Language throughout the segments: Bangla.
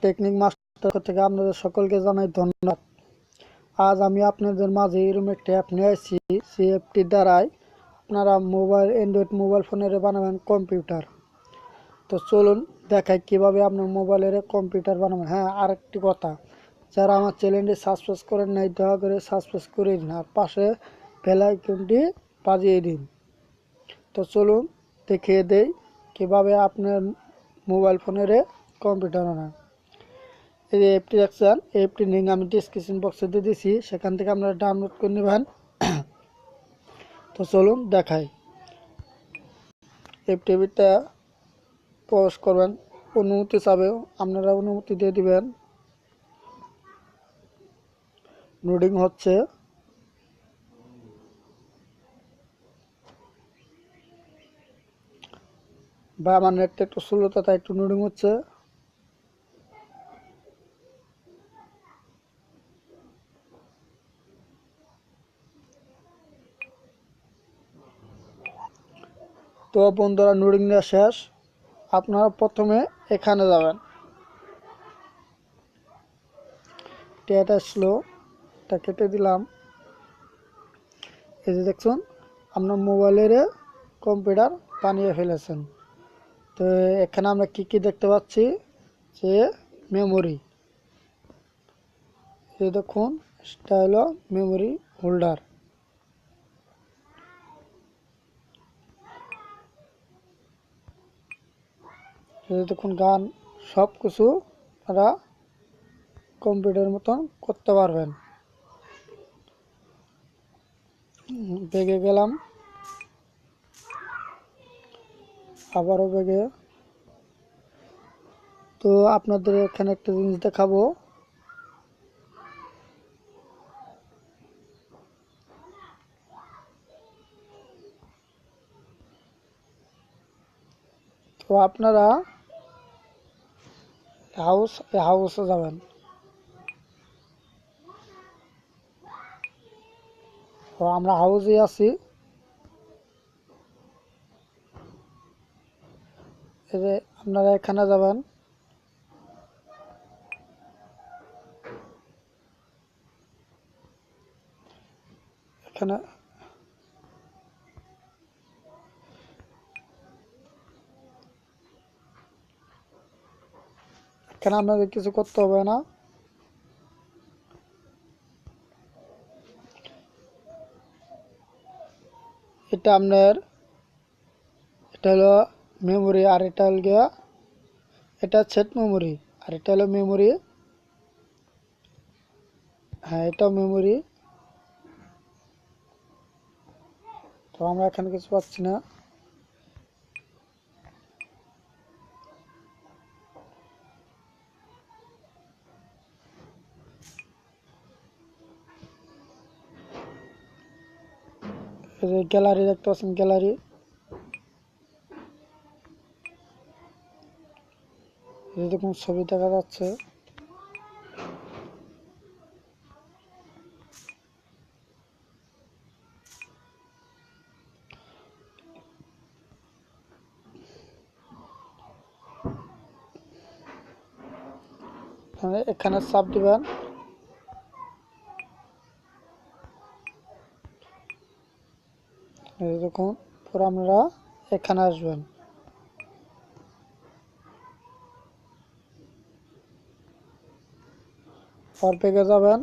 টেকনিক মাস্টার থেকে আপনাদের সকলকে জানাই ধন্যবাদ। আজ আমি আপনাদের মাঝে এরকম একটা অ্যাপ নিয়ে আসছি। সেই অ্যাপটির দ্বারাই আপনারা অ্যান্ড্রয়েড মোবাইল ফোনের বানাবেন কম্পিউটার। তো চলুন দেখাই কিভাবে আপনার মোবাইলের কম্পিউটার বানাবেন। হ্যাঁ, আরেকটি কথা, যারা আমার চ্যানেলটি সাবস্ক্রাইব করেন নাই দয়া করে সাবস্ক্রাইব করে দিন আর পাশে বেল আইকনটি বাজিয়ে দিন। তো চলুন দেখিয়ে দেই কিভাবে আপনার মোবাইল ফোনের কম্পিউটার বানান। এই যে অ্যাপটি দেখছেন, এই অ্যাপটির লিঙ্ক আমি ডিসক্রিপশন বক্সে দিয়ে দিয়েছি, সেখান থেকে আপনারা ডাউনলোড করে নেবেন। তো চলুন দেখাই। অ্যাপটিটা প্রবেশ করবেন, অনুমতি চাবে, আপনারা অনুমতি দিয়ে দিবেন। লোডিং হচ্ছে, বা আমার নেটটা একটু স্লোতা তাই একটু লোডিং হচ্ছে। তো বন্ধুরা, লোডিং নেওয়া শেষ। আপনারা প্রথমে এখানে যাবেন, এটা স্লো, এটা কেটে দিলাম। এই যে দেখছেন আপনার মোবাইলের কম্পিউটার বানিয়ে ফেলেছেন। তো এখানে আমরা কি কি দেখতে পাচ্ছি, যে মেমোরি, এই দেখুন এটা হলো মেমোরি হোল্ডার। এই দেখুন গান, সব কিছু আপনারা কম্পিউটারের মতন করতে পারবেন। বেগে গেলাম, আবারও বেগে। তো আপনাদের এখানে একটা জিনিস দেখাবো, তো আপনারা হাউসে যাবেন। তো আমরা হাউসে আছি। এই যে আপনারা এখানে যাবেন, এখানে এখানে আপনাদের কিছু করতে হবে না। এটা আপনার, এটা হলো মেমোরি, আর এটা হল গিয়া, এটা সেট মেমোরি, আর এটা হলো মেমোরি। হ্যাঁ, এটাও মেমোরি। তো আমরা এখানে কিছু পাচ্ছি না। এই যে গ্যালারি দেখতে পাচ্ছেন, গ্যালারি, এই দেখুন ছবি দেখা যাচ্ছে। এখানে চাপ দিবেন, এই দেখুন পরে আপনারা এখানে আসবেন। পর পেগে যাবেন,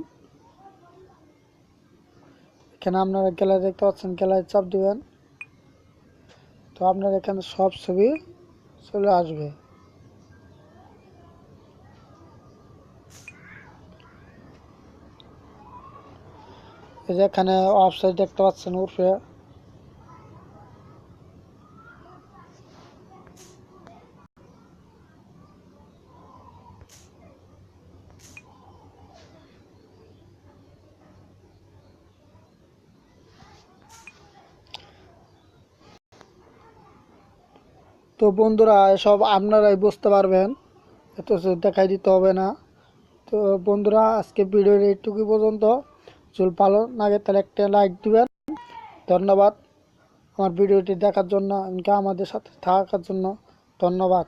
এখানে আপনারা গ্যালারি দেখতে পাচ্ছেন, গ্যালারি চাপ দিবেন। তো আপনার এখানে সব ছবি চলে আসবে। এই যে এখানে ওয়েবসাইট দেখতে পাচ্ছেন উপরে, তো বন্ধুরা এসব আপনারাই বুঝতে পারবেন, এত দেখাই দিতে হবে না। তো বন্ধুরা, আজকে ভিডিওর এইটুকু পর্যন্ত। যদি ভালো লাগে তাহলে একটা লাইক দিবেন। ধন্যবাদ আমার ভিডিওটি দেখার জন্য, আমাদের সাথে থাকার জন্য ধন্যবাদ।